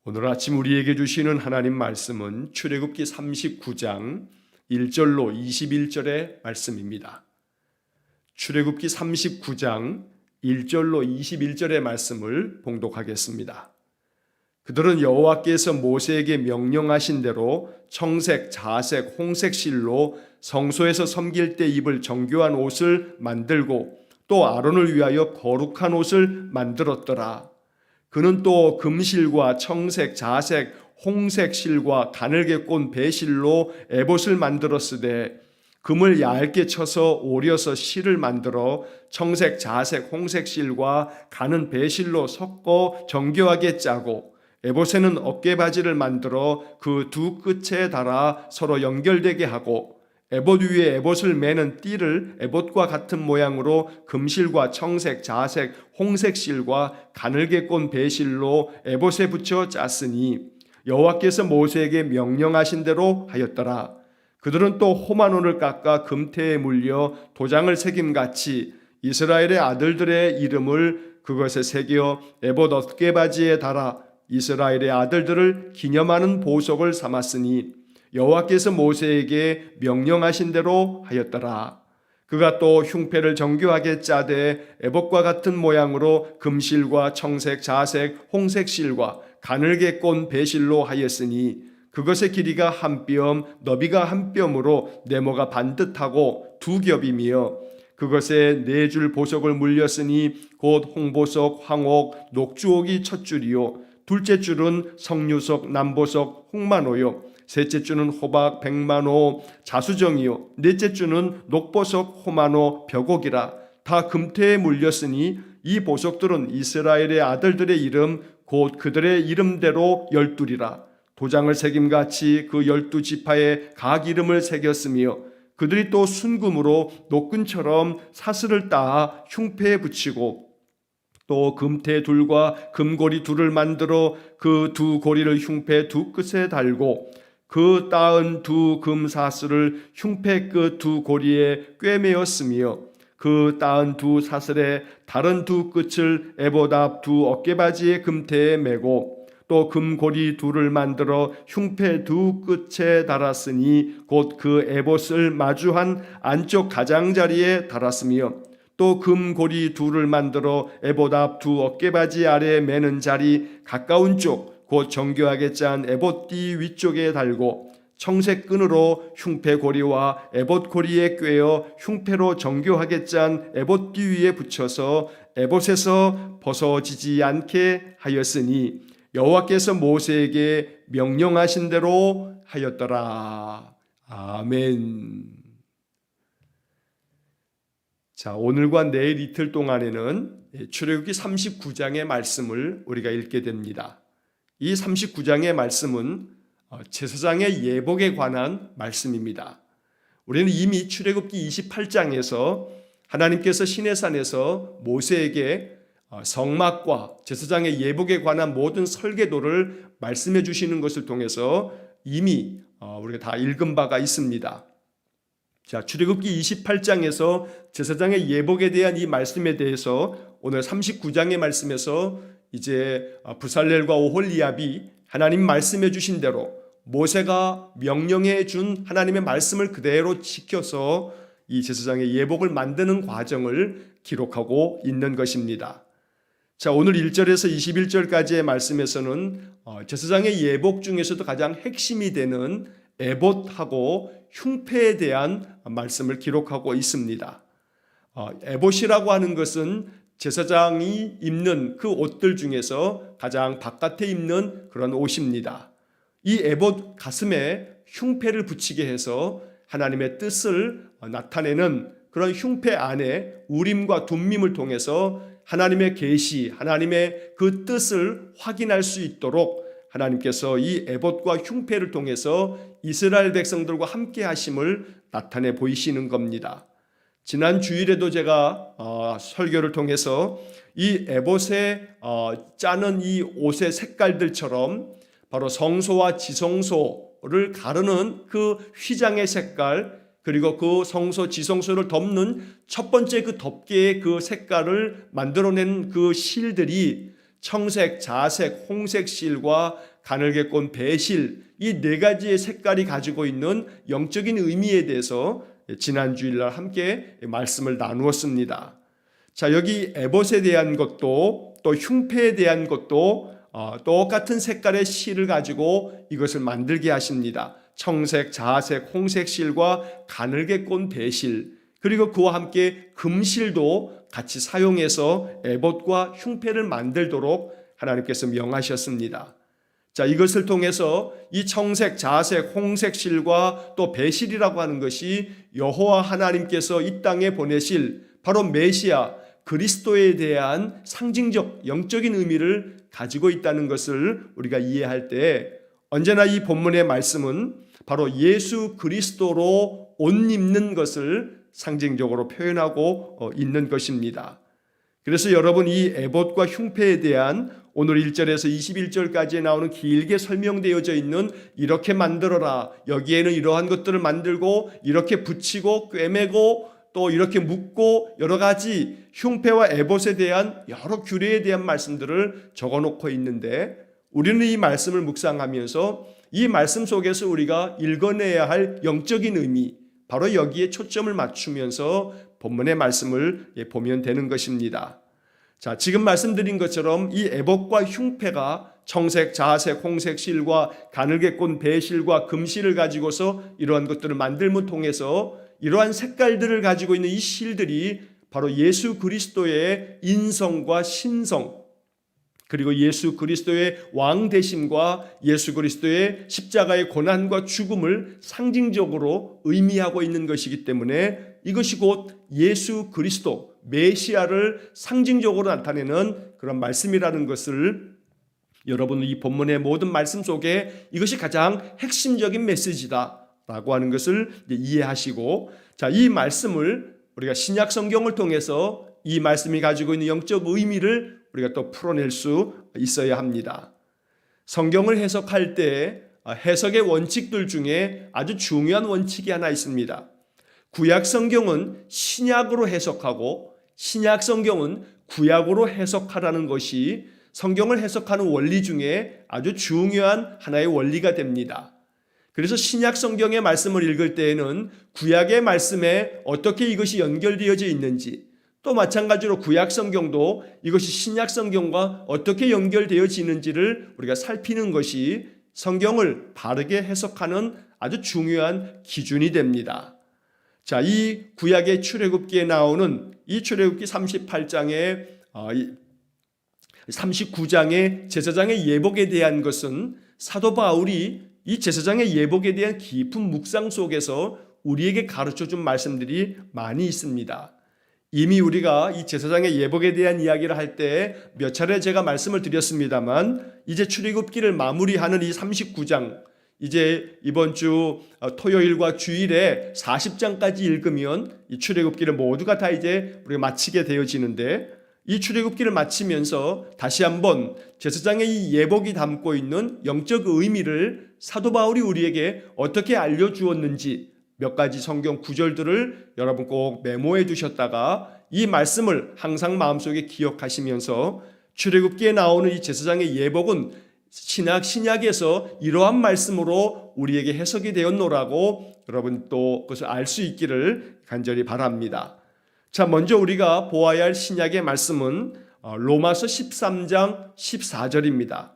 오늘 아침 우리에게 주시는 하나님 말씀은 출애굽기 39장 1절로 21절의 말씀입니다. 출애굽기 39장 1절로 21절의 말씀을 봉독하겠습니다. 그들은 여호와께서 모세에게 명령하신 대로 청색, 자색, 홍색 실로 성소에서 섬길 때 입을 정교한 옷을 만들고 또 아론을 위하여 거룩한 옷을 만들었더라. 그는 또 금실과 청색, 자색, 홍색 실과 가늘게 꼰 배실로 에봇을 만들었으되 금을 얇게 쳐서 오려서 실을 만들어 청색, 자색, 홍색 실과 가는 배실로 섞어 정교하게 짜고 에봇에는 어깨바지를 만들어 그 두 끝에 달아 서로 연결되게 하고 에봇 위에 에봇을 매는 띠를 에봇과 같은 모양으로 금실과 청색, 자색, 홍색 실과 가늘게 꼰 배실로 에봇에 붙여 짰으니 여호와께서 모세에게 명령하신 대로 하였더라. 그들은 또 호마논을 깎아 금태에 물려 도장을 새김같이 이스라엘의 아들들의 이름을 그것에 새겨 에봇 어깨바지에 달아 이스라엘의 아들들을 기념하는 보석을 삼았으니 여호와께서 모세에게 명령하신 대로 하였더라. 그가 또 흉패를 정교하게 짜되 에봇과 같은 모양으로 금실과 청색, 자색, 홍색 실과 가늘게 꼰 배실로 하였으니 그것의 길이가 한 뼘, 너비가 한 뼘으로 네모가 반듯하고 두 겹이며 그것에 네 줄 보석을 물렸으니 곧 홍보석, 황옥, 녹주옥이 첫 줄이요 둘째 줄은 석류석, 남보석, 홍만호요 셋째 줄은 호박, 백만호, 자수정이요 넷째 줄은 녹보석, 호만호, 벽옥이라 다 금태에 물렸으니 이 보석들은 이스라엘의 아들들의 이름 곧 그들의 이름대로 12이라 도장을 새김같이 그 12지파에 각 이름을 새겼으며 그들이 또 순금으로 녹근처럼 사슬을 따 흉패에 붙이고 또 금태 둘과 금고리 둘을 만들어 그 두 고리를 흉패 두 끝에 달고 그 따은 두 금사슬을 흉패 끝 두 고리에 꿰매었으며 그 따은 두 사슬의 다른 두 끝을 에봇 앞 두 어깨바지의 금태에 매고 또 금고리 둘을 만들어 흉패 두 끝에 달았으니 곧 그 에봇을 마주한 안쪽 가장자리에 달았으며 또 금고리 둘을 만들어 에봇 앞 두 어깨바지 아래에 매는 자리 가까운 쪽 곧 정교하게 짠 에봇띠 위쪽에 달고 청색 끈으로 흉패 고리와 에봇 고리에 꿰어 흉패로 정교하게 짠 에봇띠 위에 붙여서 에봇에서 벗어지지 않게 하였으니 여호와께서 모세에게 명령하신 대로 하였더라. 아멘. 자, 오늘과 내일 이틀 동안에는 출애굽기 39장의 말씀을 우리가 읽게 됩니다. 이 39장의 말씀은 제사장의 예복에 관한 말씀입니다. 우리는 이미 출애굽기 28장에서 하나님께서 시내산에서 모세에게 성막과 제사장의 예복에 관한 모든 설계도를 말씀해 주시는 것을 통해서 이미 우리가 다 읽은 바가 있습니다. 자, 출애굽기 28장에서 제사장의 예복에 대한 이 말씀에 대해서 오늘 39장의 말씀에서 이제 부살렐과 오홀리압이 하나님 말씀해 주신 대로 모세가 명령해 준 하나님의 말씀을 그대로 지켜서 이 제사장의 예복을 만드는 과정을 기록하고 있는 것입니다. 자, 오늘 1절에서 21절까지의 말씀에서는 제사장의 예복 중에서도 가장 핵심이 되는 에봇하고 흉패에 대한 말씀을 기록하고 있습니다. 에봇이라고 하는 것은 제사장이 입는 그 옷들 중에서 가장 바깥에 입는 그런 옷입니다. 이 에봇 가슴에 흉패를 붙이게 해서 하나님의 뜻을 나타내는 그런 흉패 안에 우림과 둠밈을 통해서 하나님의 계시, 하나님의 그 뜻을 확인할 수 있도록 하나님께서 이 에봇과 흉패를 통해서 이스라엘 백성들과 함께 하심을 나타내 보이시는 겁니다. 지난 주일에도 제가 설교를 통해서 이 에봇에 짜는 이 옷의 색깔들처럼 바로 성소와 지성소를 가르는 그 휘장의 색깔 그리고 그 성소 지성소를 덮는 첫 번째 그 덮개의 그 색깔을 만들어낸 그 실들이 청색, 자색, 홍색 실과 가늘게 꼰 배실, 이 네 가지의 색깔이 가지고 있는 영적인 의미에 대해서 지난 주일날 함께 말씀을 나누었습니다. 자, 여기 에봇에 대한 것도 또 흉패에 대한 것도 똑같은 색깔의 실을 가지고 이것을 만들게 하십니다. 청색, 자색, 홍색 실과 가늘게 꼰 배실, 그리고 그와 함께 금실도 같이 사용해서 에봇과 흉패를 만들도록 하나님께서 명하셨습니다. 자, 이것을 통해서 이 청색, 자색, 홍색 실과 또 배실이라고 하는 것이 여호와 하나님께서 이 땅에 보내실 바로 메시아 그리스도에 대한 상징적 영적인 의미를 가지고 있다는 것을 우리가 이해할 때 언제나 이 본문의 말씀은 바로 예수 그리스도로 옷 입는 것을 상징적으로 표현하고 있는 것입니다. 그래서 여러분, 이 에봇과 흉패에 대한 오늘 1절에서 21절까지에 나오는 길게 설명되어져 있는 이렇게 만들어라, 여기에는 이러한 것들을 만들고 이렇게 붙이고 꿰매고 또 이렇게 묶고 여러 가지 흉패와 에봇에 대한 여러 규례에 대한 말씀들을 적어놓고 있는데, 우리는 이 말씀을 묵상하면서 이 말씀 속에서 우리가 읽어내야 할 영적인 의미, 바로 여기에 초점을 맞추면서 본문의 말씀을 보면 되는 것입니다. 자, 지금 말씀드린 것처럼 이 에봇과 흉패가 청색, 자색, 홍색 실과 가늘게 꼰 배실과 금실을 가지고서 이러한 것들을 만들므로 통해서 이러한 색깔들을 가지고 있는 이 실들이 바로 예수 그리스도의 인성과 신성, 그리고 예수 그리스도의 왕 되심과 예수 그리스도의 십자가의 고난과 죽음을 상징적으로 의미하고 있는 것이기 때문에 이것이 곧 예수 그리스도 메시아를 상징적으로 나타내는 그런 말씀이라는 것을 여러분은 이 본문의 모든 말씀 속에 이것이 가장 핵심적인 메시지다라고 하는 것을 이해하시고, 자, 이 말씀을 우리가 신약 성경을 통해서 이 말씀이 가지고 있는 영적 의미를 우리가 또 풀어낼 수 있어야 합니다. 성경을 해석할 때 해석의 원칙들 중에 아주 중요한 원칙이 하나 있습니다. 구약 성경은 신약으로 해석하고 신약 성경은 구약으로 해석하라는 것이 성경을 해석하는 원리 중에 아주 중요한 하나의 원리가 됩니다. 그래서 신약 성경의 말씀을 읽을 때에는 구약의 말씀에 어떻게 이것이 연결되어져 있는지, 또 마찬가지로 구약 성경도 이것이 신약 성경과 어떻게 연결되어지는지를 우리가 살피는 것이 성경을 바르게 해석하는 아주 중요한 기준이 됩니다. 자, 이 구약의 출애굽기에 나오는 이 출애굽기 38장의 39장의 제사장의 예복에 대한 것은 사도 바울이 이 제사장의 예복에 대한 깊은 묵상 속에서 우리에게 가르쳐준 말씀들이 많이 있습니다. 이미 우리가 이 제사장의 예복에 대한 이야기를 할 때 몇 차례 제가 말씀을 드렸습니다만, 이제 출애굽기를 마무리하는 이 39장, 이제 이번 주 토요일과 주일에 40장까지 읽으면 이 출애굽기를 모두가 다 이제 우리가 마치게 되어지는데, 이 출애굽기를 마치면서 다시 한번 제사장의 이 예복이 담고 있는 영적 의미를 사도 바울이 우리에게 어떻게 알려주었는지 몇 가지 성경 구절들을 여러분 꼭 메모해 두셨다가 이 말씀을 항상 마음속에 기억하시면서 출애굽기에 나오는 이 제사장의 예복은 신약에서 이러한 말씀으로 우리에게 해석이 되었노라고 여러분 또 그것을 알 수 있기를 간절히 바랍니다. 자, 먼저 우리가 보아야 할 신약의 말씀은 로마서 13장 14절입니다.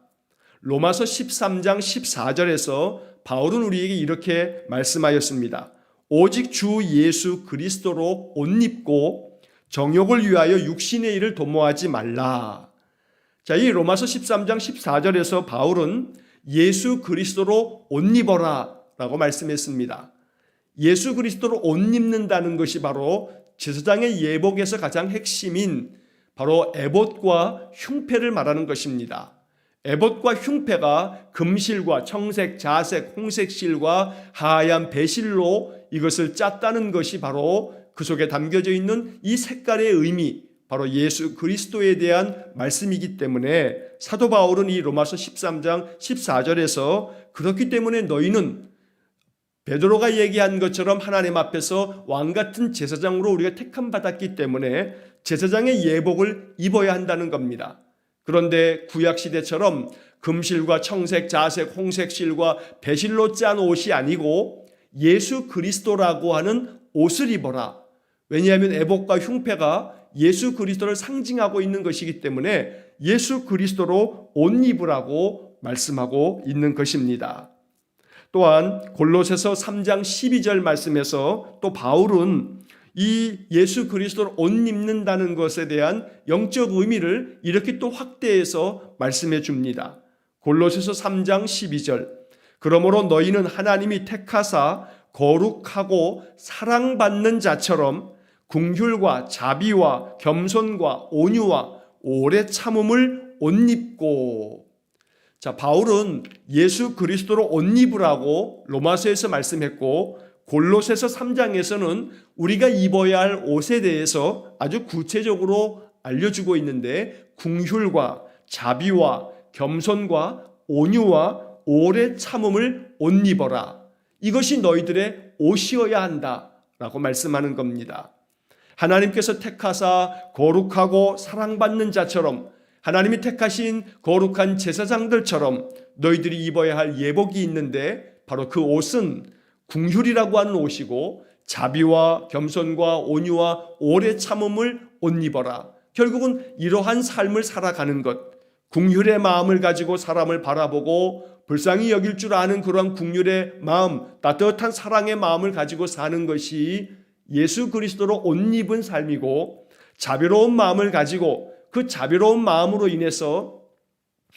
로마서 13장 14절에서 바울은 우리에게 이렇게 말씀하였습니다. 오직 주 예수 그리스도로 옷 입고 정욕을 위하여 육신의 일을 도모하지 말라. 자, 이 로마서 13장 14절에서 바울은 예수 그리스도로 옷 입어라 라고 말씀했습니다. 예수 그리스도로 옷 입는다는 것이 바로 제사장의 예복에서 가장 핵심인 바로 에봇과 흉패를 말하는 것입니다. 에봇과 흉패가 금실과 청색, 자색, 홍색 실과 하얀 배실로 이것을 짰다는 것이 바로 그 속에 담겨져 있는 이 색깔의 의미, 바로 예수 그리스도에 대한 말씀이기 때문에 사도 바울은 이 로마서 13장 14절에서 그렇기 때문에 너희는 베드로가 얘기한 것처럼 하나님 앞에서 왕같은 제사장으로 우리가 택함 받았기 때문에 제사장의 예복을 입어야 한다는 겁니다. 그런데 구약시대처럼 금실과 청색, 자색, 홍색 실과 배실로 짠 옷이 아니고 예수 그리스도라고 하는 옷을 입어라. 왜냐하면 애복과 흉패가 예수 그리스도를 상징하고 있는 것이기 때문에 예수 그리스도로 옷 입으라고 말씀하고 있는 것입니다. 또한 골로새서 3장 12절 말씀에서 또 바울은 이 예수 그리스도를 옷 입는다는 것에 대한 영적 의미를 이렇게 또 확대해서 말씀해 줍니다. 골로새서 3장 12절 그러므로 너희는 하나님이 택하사 거룩하고 사랑받는 자처럼 긍휼과 자비와 겸손과 온유와 오래 참음을 옷 입고. 자, 바울은 예수 그리스도로 옷 입으라고 로마서에서 말씀했고 골로새서 3장에서는 우리가 입어야 할 옷에 대해서 아주 구체적으로 알려주고 있는데 긍휼과 자비와 겸손과 온유와 오래 참음을 옷 입어라. 이것이 너희들의 옷이어야 한다라고 말씀하는 겁니다. 하나님께서 택하사 거룩하고 사랑받는 자처럼 하나님이 택하신 거룩한 제사장들처럼 너희들이 입어야 할 예복이 있는데 바로 그 옷은 긍휼이라고 하는 옷이고 자비와 겸손과 온유와 오래 참음을 옷 입어라. 결국은 이러한 삶을 살아가는 것, 긍휼의 마음을 가지고 사람을 바라보고 불쌍히 여길 줄 아는 그러한 긍휼의 마음, 따뜻한 사랑의 마음을 가지고 사는 것이 예수 그리스도로 옷 입은 삶이고 자비로운 마음을 가지고 그 자비로운 마음으로 인해서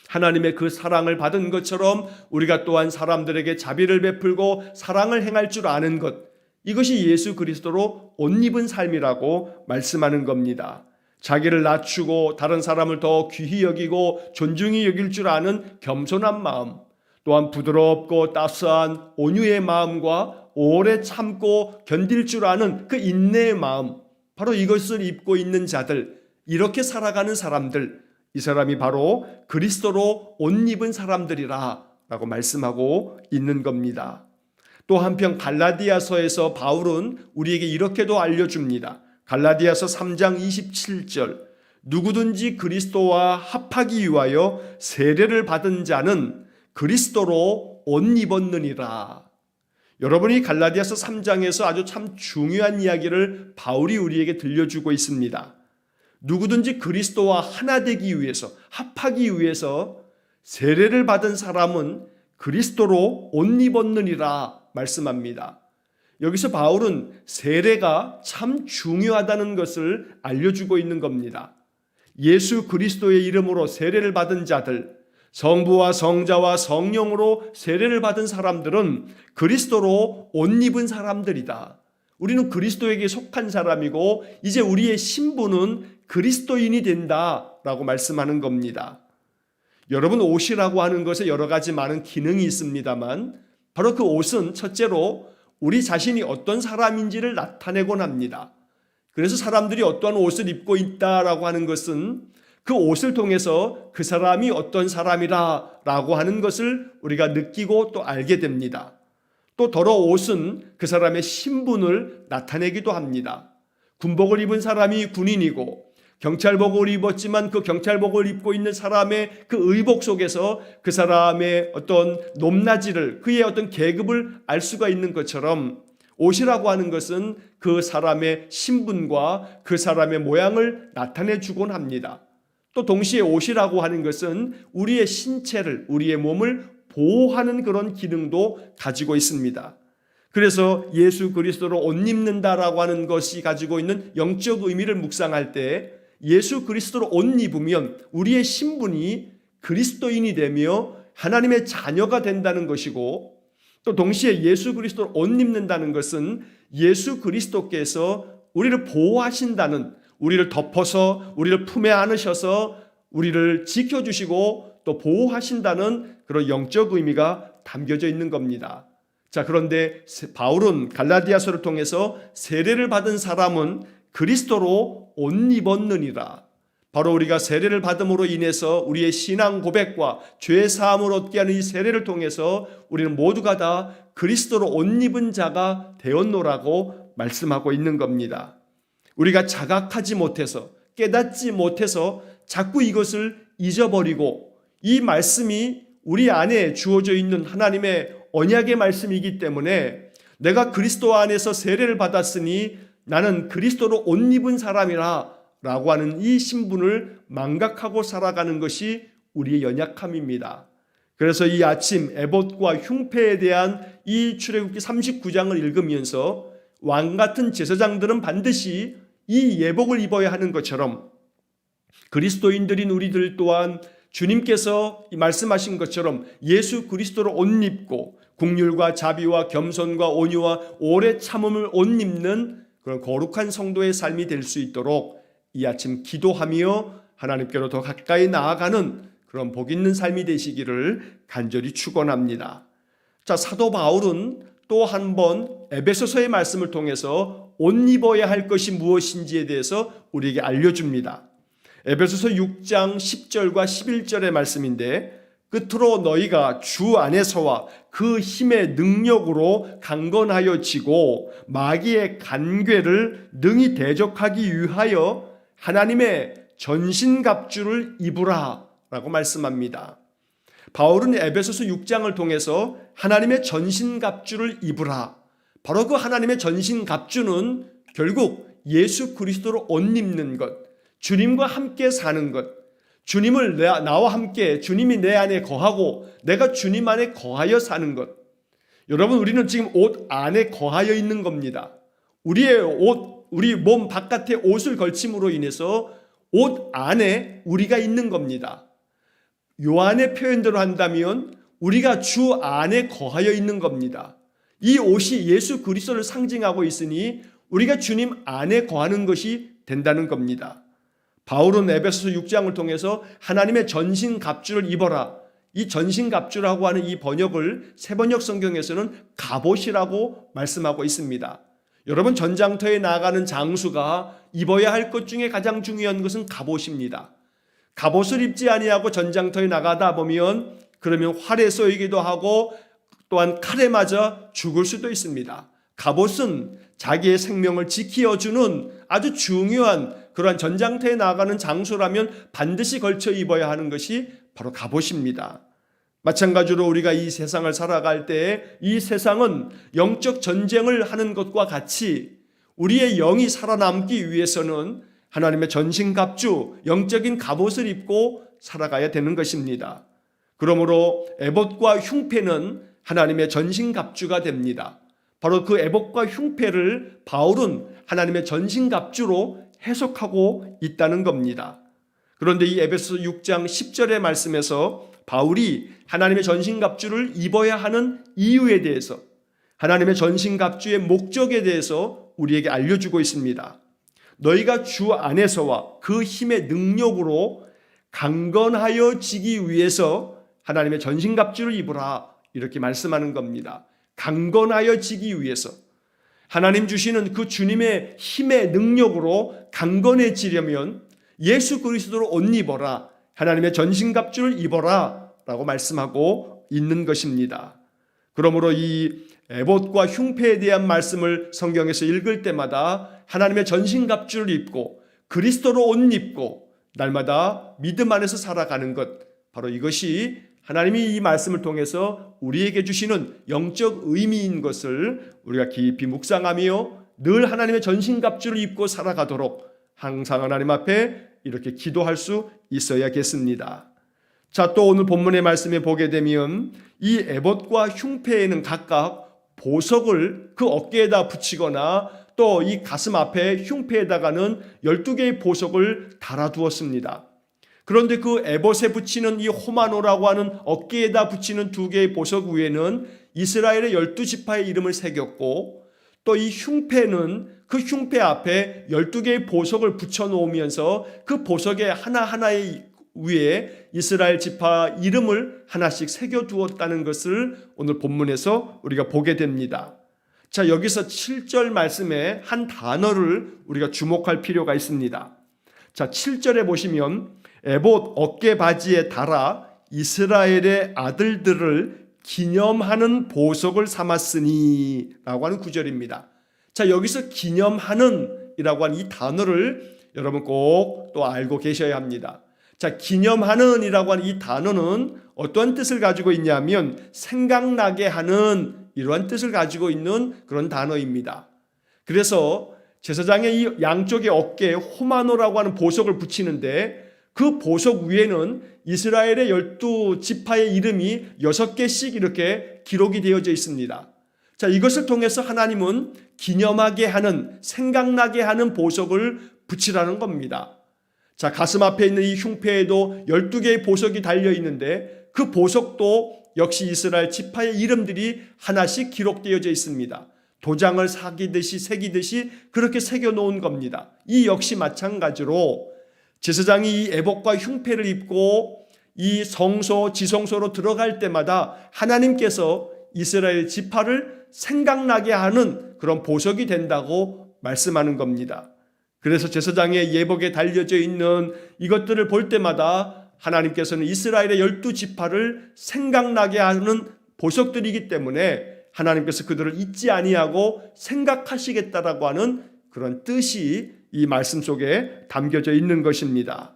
하나님의 그 사랑을 받은 것처럼 우리가 또한 사람들에게 자비를 베풀고 사랑을 행할 줄 아는 것, 이것이 예수 그리스도로 옷 입은 삶이라고 말씀하는 겁니다. 자기를 낮추고 다른 사람을 더 귀히 여기고 존중히 여길 줄 아는 겸손한 마음, 또한 부드럽고 따스한 온유의 마음과 오래 참고 견딜 줄 아는 그 인내의 마음, 바로 이것을 입고 있는 자들, 이렇게 살아가는 사람들, 이 사람이 바로 그리스도로 옷 입은 사람들이라 라고 말씀하고 있는 겁니다. 또 한편 갈라디아서에서 바울은 우리에게 이렇게도 알려줍니다. 갈라디아서 3장 27절 누구든지 그리스도와 합하기 위하여 세례를 받은 자는 그리스도로 옷 입었느니라. 여러분이 갈라디아서 3장에서 아주 참 중요한 이야기를 바울이 우리에게 들려주고 있습니다. 누구든지 그리스도와 하나 되기 위해서, 합하기 위해서 세례를 받은 사람은 그리스도로 옷 입었느니라 말씀합니다. 여기서 바울은 세례가 참 중요하다는 것을 알려주고 있는 겁니다. 예수 그리스도의 이름으로 세례를 받은 자들, 성부와 성자와 성령으로 세례를 받은 사람들은 그리스도로 옷 입은 사람들이다. 우리는 그리스도에게 속한 사람이고 이제 우리의 신분은 그리스도인이 된다라고 말씀하는 겁니다. 여러분, 옷이라고 하는 것에 여러 가지 많은 기능이 있습니다만 바로 그 옷은 첫째로 우리 자신이 어떤 사람인지를 나타내곤 합니다. 그래서 사람들이 어떠한 옷을 입고 있다라고 하는 것은 그 옷을 통해서 그 사람이 어떤 사람이라고 하는 것을 우리가 느끼고 또 알게 됩니다. 또 더러 옷은 그 사람의 신분을 나타내기도 합니다. 군복을 입은 사람이 군인이고 경찰복을 입었지만 그 경찰복을 입고 있는 사람의 그 의복 속에서 그 사람의 어떤 높낮이를, 그의 어떤 계급을 알 수가 있는 것처럼 옷이라고 하는 것은 그 사람의 신분과 그 사람의 모양을 나타내 주곤 합니다. 또 동시에 옷이라고 하는 것은 우리의 신체를, 우리의 몸을 보호하는 그런 기능도 가지고 있습니다. 그래서 예수 그리스도로 옷 입는다라고 하는 것이 가지고 있는 영적 의미를 묵상할 때 예수 그리스도로 옷 입으면 우리의 신분이 그리스도인이 되며 하나님의 자녀가 된다는 것이고, 또 동시에 예수 그리스도로 옷 입는다는 것은 예수 그리스도께서 우리를 보호하신다는, 우리를 덮어서 우리를 품에 안으셔서 우리를 지켜주시고 또 보호하신다는 그런 영적 의미가 담겨져 있는 겁니다. 자, 그런데 바울은 갈라디아서를 통해서 세례를 받은 사람은 그리스도로 옷 입었느니라. 바로 우리가 세례를 받음으로 인해서 우리의 신앙 고백과 죄 사함을 얻게 하는 이 세례를 통해서 우리는 모두가 다 그리스도로 옷 입은 자가 되었노라고 말씀하고 있는 겁니다. 우리가 자각하지 못해서, 깨닫지 못해서 자꾸 이것을 잊어버리고 이 말씀이 우리 안에 주어져 있는 하나님의 언약의 말씀이기 때문에 내가 그리스도 안에서 세례를 받았으니 나는 그리스도로 옷 입은 사람이라 라고 하는 이 신분을 망각하고 살아가는 것이 우리의 연약함입니다. 그래서 이 아침 에봇과 흉패에 대한 이 출애굽기 39장을 읽으면서 왕같은 제사장들은 반드시 이 예복을 입어야 하는 것처럼 그리스도인들인 우리들 또한 주님께서 말씀하신 것처럼 예수 그리스도로 옷 입고 긍휼과 자비와 겸손과 온유와 오래 참음을 옷 입는 그런 거룩한 성도의 삶이 될 수 있도록 이 아침 기도하며 하나님께로 더 가까이 나아가는 그런 복 있는 삶이 되시기를 간절히 축원합니다. 자, 사도 바울은 또 한 번 에베소서의 말씀을 통해서 옷 입어야 할 것이 무엇인지에 대해서 우리에게 알려줍니다. 에베소서 6장 10절과 11절의 말씀인데 끝으로 너희가 주 안에서와 그 힘의 능력으로 강건하여 지고 마귀의 간궤를 능히 대적하기 위하여 하나님의 전신갑주를 입으라 라고 말씀합니다. 바울은 에베소서 6장을 통해서 하나님의 전신갑주를 입으라, 바로 그 하나님의 전신갑주는 결국 예수 그리스도로 옷 입는 것, 주님과 함께 사는 것, 주님을 나와 함께 주님이 내 안에 거하고 내가 주님 안에 거하여 사는 것. 여러분, 우리는 지금 옷 안에 거하여 있는 겁니다. 우리의 옷, 우리 몸 바깥에 옷을 걸침으로 인해서 옷 안에 우리가 있는 겁니다. 요한의 표현대로 한다면 우리가 주 안에 거하여 있는 겁니다. 이 옷이 예수 그리스도를 상징하고 있으니 우리가 주님 안에 거하는 것이 된다는 겁니다. 바울은 에베소서 6장을 통해서 하나님의 전신갑주를 입어라. 이 전신갑주라고 하는 이 번역을 새번역 성경에서는 갑옷이라고 말씀하고 있습니다. 여러분, 전장터에 나가는 장수가 입어야 할 것 중에 가장 중요한 것은 갑옷입니다. 갑옷을 입지 아니하고 전장터에 나가다 보면 그러면 활에 쏘이기도 하고 또한 칼에 맞아 죽을 수도 있습니다. 갑옷은 자기의 생명을 지켜주는 아주 중요한 그러한 전장터에 나가는 장수라면 반드시 걸쳐 입어야 하는 것이 바로 갑옷입니다. 마찬가지로 우리가 이 세상을 살아갈 때에 이 세상은 영적 전쟁을 하는 것과 같이 우리의 영이 살아남기 위해서는 하나님의 전신갑주, 영적인 갑옷을 입고 살아가야 되는 것입니다. 그러므로 에봇과 흉패는 하나님의 전신갑주가 됩니다. 바로 그 에봇과 흉패를 바울은 하나님의 전신갑주로 해석하고 있다는 겁니다. 그런데 이 에베소서 6장 10절의 말씀에서 바울이 하나님의 전신갑주를 입어야 하는 이유에 대해서, 하나님의 전신갑주의 목적에 대해서 우리에게 알려주고 있습니다. 너희가 주 안에서와 그 힘의 능력으로 강건하여 지기 위해서 하나님의 전신갑주를 입으라, 이렇게 말씀하는 겁니다. 강건하여 지기 위해서 하나님 주시는 그 주님의 힘의 능력으로 강건해지려면 예수 그리스도로 옷 입어라, 하나님의 전신갑주를 입어라 라고 말씀하고 있는 것입니다. 그러므로 이 에봇과 흉패에 대한 말씀을 성경에서 읽을 때마다 하나님의 전신갑주를 입고 그리스도로 옷 입고 날마다 믿음 안에서 살아가는 것, 바로 이것이 하나님이 이 말씀을 통해서 우리에게 주시는 영적 의미인 것을 우리가 깊이 묵상하며 늘 하나님의 전신갑주를 입고 살아가도록 항상 하나님 앞에 이렇게 기도할 수 있어야겠습니다. 자, 또 오늘 본문의 말씀에 보게 되면 이 에봇과 흉패에는 각각 보석을 그 어깨에다 붙이거나 또 이 가슴 앞에 흉패에다가는 12개의 보석을 달아두었습니다. 그런데 그 에봇에 붙이는 이 호마노라고 하는 어깨에다 붙이는 2개의 보석 위에는 이스라엘의 12지파의 이름을 새겼고, 또 이 흉패는 그 흉패 앞에 12개의 보석을 붙여놓으면서 그 보석의 하나하나의 위에 이스라엘 지파 이름을 하나씩 새겨두었다는 것을 오늘 본문에서 우리가 보게 됩니다. 자, 여기서 7절 말씀에 한 단어를 우리가 주목할 필요가 있습니다. 자, 7절에 보시면 에봇 어깨 바지에 달아 이스라엘의 아들들을 기념하는 보석을 삼았으니 라고 하는 구절입니다. 자, 여기서 기념하는 이라고 하는 이 단어를 여러분 꼭 또 알고 계셔야 합니다. 자, 기념하는 이라고 하는 이 단어는 어떤 뜻을 가지고 있냐면 생각나게 하는 이러한 뜻을 가지고 있는 그런 단어입니다. 그래서 제사장의 이 양쪽의 어깨에 호마노라고 하는 보석을 붙이는데 그 보석 위에는 이스라엘의 12지파의 이름이 6개씩 이렇게 기록이 되어져 있습니다. 자, 이것을 통해서 하나님은 기념하게 하는, 생각나게 하는 보석을 붙이라는 겁니다. 자, 가슴 앞에 있는 이 흉패에도 12개의 보석이 달려 있는데 그 보석도 역시 이스라엘 지파의 이름들이 하나씩 기록되어져 있습니다. 도장을 새기듯이 그렇게 새겨놓은 겁니다. 이 역시 마찬가지로 제사장이 이 에봇과 흉패를 입고 이 성소, 지성소로 들어갈 때마다 하나님께서 이스라엘 지파를 생각나게 하는 그런 보석이 된다고 말씀하는 겁니다. 그래서 제사장의 예복에 달려져 있는 이것들을 볼 때마다 하나님께서는 이스라엘의 12지파를 생각나게 하는 보석들이기 때문에 하나님께서 그들을 잊지 아니하고 생각하시겠다라고 하는 그런 뜻이 이 말씀 속에 담겨져 있는 것입니다.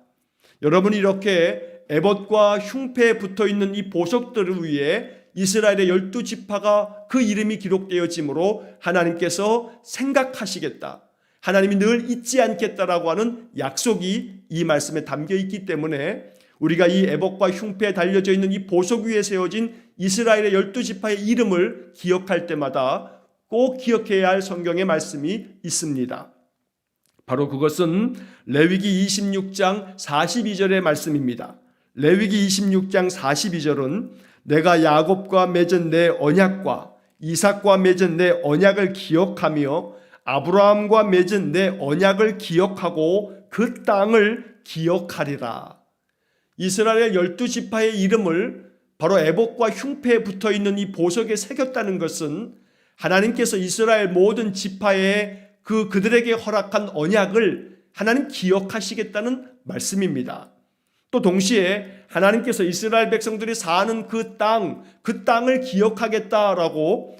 여러분이 이렇게 에봇과 흉패에 붙어 있는 이 보석들을 위해 이스라엘의 12지파가 그 이름이 기록되어지므로 하나님께서 생각하시겠다, 하나님이 늘 잊지 않겠다라고 하는 약속이 이 말씀에 담겨 있기 때문에 우리가 이 에봇과 흉패에 달려져 있는 이 보석 위에 세워진 이스라엘의 12지파의 이름을 기억할 때마다 꼭 기억해야 할 성경의 말씀이 있습니다. 바로 그것은 레위기 26장 42절의 말씀입니다. 레위기 26장 42절은 내가 야곱과 맺은 내 언약과 이삭과 맺은 내 언약을 기억하며 아브라함과 맺은 내 언약을 기억하고 그 땅을 기억하리라. 이스라엘 12지파의 이름을 바로 에봇과 흉패에 붙어있는 이 보석에 새겼다는 것은 하나님께서 이스라엘 모든 지파에 그들에게 허락한 언약을 하나님 기억하시겠다는 말씀입니다. 또 동시에 하나님께서 이스라엘 백성들이 사는 그 땅을 기억하겠다라고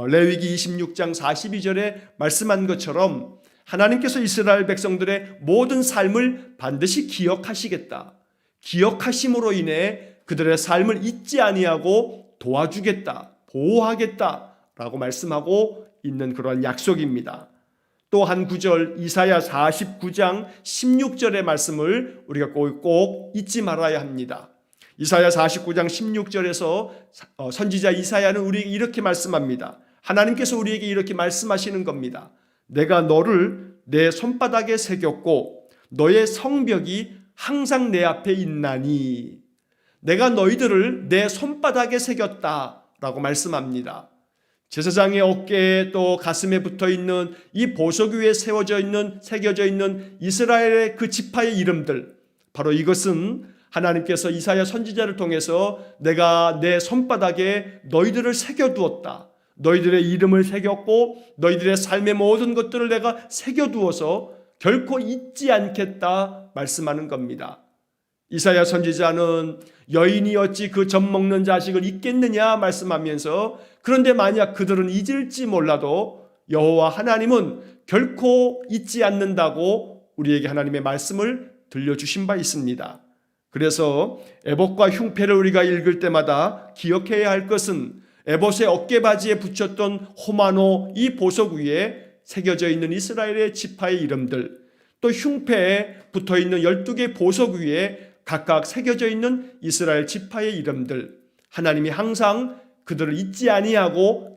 레위기 26장 42절에 말씀한 것처럼 하나님께서 이스라엘 백성들의 모든 삶을 반드시 기억하시겠다. 기억하심으로 인해 그들의 삶을 잊지 아니하고 도와주겠다, 보호하겠다라고 말씀하고 있는 그런 약속입니다. 또 한 구절 이사야 49장 16절의 말씀을 우리가 꼭 잊지 말아야 합니다. 이사야 49장 16절에서 선지자 이사야는 우리에게 이렇게 말씀합니다. 하나님께서 우리에게 이렇게 말씀하시는 겁니다. 내가 너를 내 손바닥에 새겼고 너의 성벽이 항상 내 앞에 있나니 내가 너희들을 내 손바닥에 새겼다라고 말씀합니다. 제사장의 어깨에 또 가슴에 붙어있는 이 보석 위에 새겨져 있는 이스라엘의 그 지파의 이름들, 바로 이것은 하나님께서 이사야 선지자를 통해서 내가 내 손바닥에 너희들을 새겨두었다, 너희들의 이름을 새겼고 너희들의 삶의 모든 것들을 내가 새겨두어서 결코 잊지 않겠다 말씀하는 겁니다. 이사야 선지자는 여인이 어찌 그 젖 먹는 자식을 잊겠느냐 말씀하면서, 그런데 만약 그들은 잊을지 몰라도 여호와 하나님은 결코 잊지 않는다고 우리에게 하나님의 말씀을 들려주신 바 있습니다. 그래서 에봇과 흉패를 우리가 읽을 때마다 기억해야 할 것은 에봇의 어깨바지에 붙였던 호마노 이 보석 위에 새겨져 있는 이스라엘의 지파의 이름들, 또 흉패에 붙어있는 12개 보석 위에 각각 새겨져 있는 이스라엘 지파의 이름들, 하나님이 항상 그들을 잊지 아니하고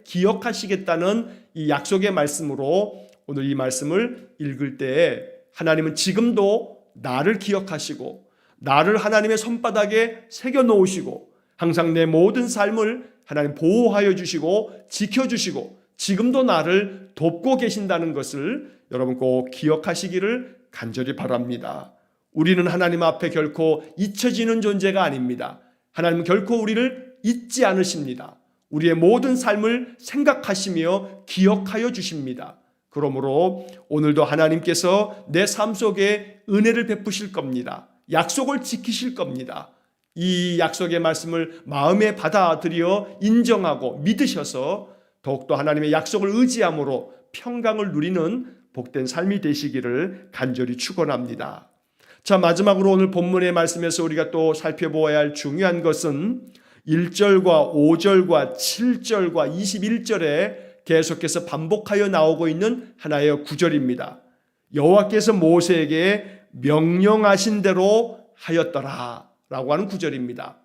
기억하시겠다는 이 약속의 말씀으로 오늘 이 말씀을 읽을 때에 하나님은 지금도 나를 기억하시고 나를 하나님의 손바닥에 새겨 놓으시고 항상 내 모든 삶을 하나님 보호하여 주시고 지켜주시고 지금도 나를 돕고 계신다는 것을 여러분 꼭 기억하시기를 간절히 바랍니다. 우리는 하나님 앞에 결코 잊혀지는 존재가 아닙니다. 하나님은 결코 우리를 잊지 않으십니다. 우리의 모든 삶을 생각하시며 기억하여 주십니다. 그러므로 오늘도 하나님께서 내 삶 속에 은혜를 베푸실 겁니다. 약속을 지키실 겁니다. 이 약속의 말씀을 마음에 받아들여 인정하고 믿으셔서 더욱더 하나님의 약속을 의지함으로 평강을 누리는 복된 삶이 되시기를 간절히 축원합니다. 자, 마지막으로 오늘 본문의 말씀에서 우리가 또 살펴보아야 할 중요한 것은 1절과 5절과 7절과 21절에 계속해서 반복하여 나오고 있는 하나의 구절입니다. 여호와께서 모세에게 명령하신 대로 하였더라 라고 하는 구절입니다.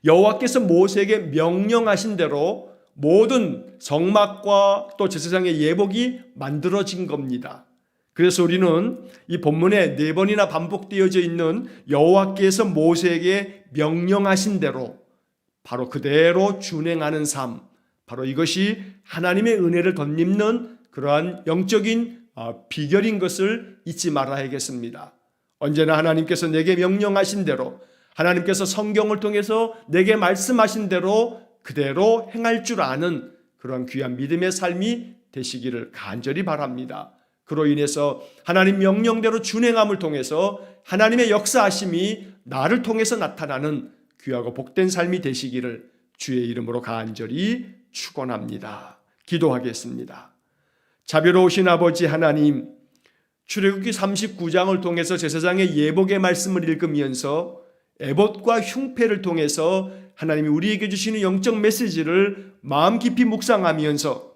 여호와께서 모세에게 명령하신 대로 모든 성막과 또 제사장의 예복이 만들어진 겁니다. 그래서 우리는 이 본문에 4번이나 반복되어져 있는 여호와께서 모세에게 명령하신 대로 바로 그대로 준행하는 삶, 바로 이것이 하나님의 은혜를 덧입는 그러한 영적인 비결인 것을 잊지 말아야겠습니다. 언제나 하나님께서 내게 명령하신 대로, 하나님께서 성경을 통해서 내게 말씀하신 대로 그대로 행할 줄 아는 그러한 귀한 믿음의 삶이 되시기를 간절히 바랍니다. 그로 인해서 하나님 명령대로 준행함을 통해서 하나님의 역사하심이 나를 통해서 나타나는 귀하고 복된 삶이 되시기를 주의 이름으로 간절히 축원합니다. 기도하겠습니다. 자비로우신 아버지 하나님, 출애굽기 39장을 통해서 제사장의 예복의 말씀을 읽으면서 에봇과 흉패를 통해서 하나님이 우리에게 주시는 영적 메시지를 마음 깊이 묵상하면서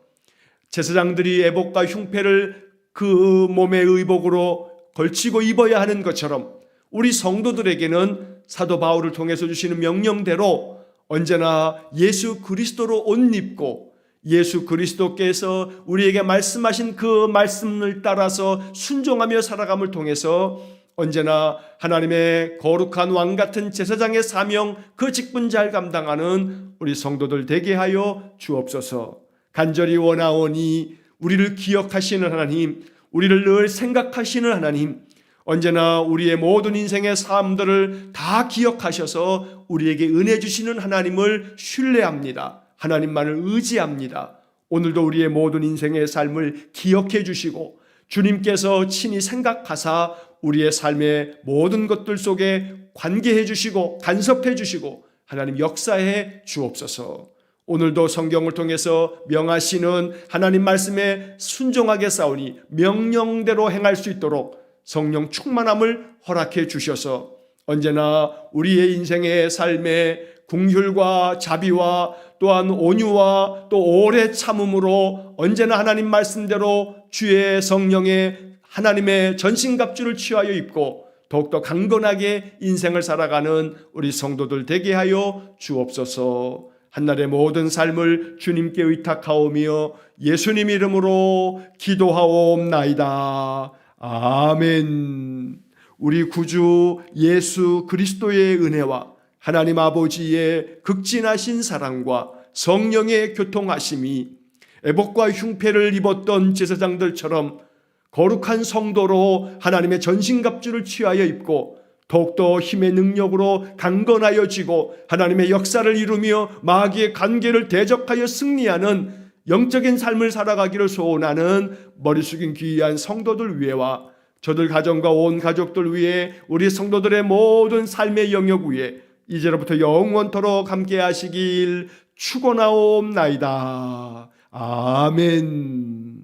제사장들이 에봇과 흉패를 그 몸의 의복으로 걸치고 입어야 하는 것처럼 우리 성도들에게는 사도 바울을 통해서 주시는 명령대로 언제나 예수 그리스도로 옷 입고 예수 그리스도께서 우리에게 말씀하신 그 말씀을 따라서 순종하며 살아감을 통해서 언제나 하나님의 거룩한 왕 같은 제사장의 사명, 그 직분 잘 감당하는 우리 성도들 되게 하여 주옵소서. 간절히 원하오니 우리를 기억하시는 하나님, 우리를 늘 생각하시는 하나님, 언제나 우리의 모든 인생의 삶들을 다 기억하셔서 우리에게 은혜 주시는 하나님을 신뢰합니다. 하나님만을 의지합니다. 오늘도 우리의 모든 인생의 삶을 기억해 주시고 주님께서 친히 생각하사 우리의 삶의 모든 것들 속에 관계해 주시고 간섭해 주시고 하나님 역사해 주옵소서. 오늘도 성경을 통해서 명하시는 하나님 말씀에 순종하게 싸우니 명령대로 행할 수 있도록 성령 충만함을 허락해 주셔서 언제나 우리의 인생의 삶에 긍휼과 자비와 또한 온유와 또 오래 참음으로 언제나 하나님 말씀대로 주의 성령의 하나님의 전신갑주를 취하여 입고 더욱더 강건하게 인생을 살아가는 우리 성도들 되게 하여 주옵소서. 한날의 모든 삶을 주님께 의탁하오며 예수님 이름으로 기도하옵나이다. 아멘. 우리 구주 예수 그리스도의 은혜와 하나님 아버지의 극진하신 사랑과 성령의 교통하심이 에봇과 흉패를 입었던 제사장들처럼 거룩한 성도로 하나님의 전신갑주를 취하여 입고 더욱더 힘의 능력으로 강건하여지고 하나님의 역사를 이루며 마귀의 관계를 대적하여 승리하는 영적인 삶을 살아가기를 소원하는 머리 숙인 귀한 성도들 위에와 저들 가정과 온 가족들 위에 우리 성도들의 모든 삶의 영역 위에 이제로부터 영원토록 함께 하시길 축원하옵나이다. 아멘.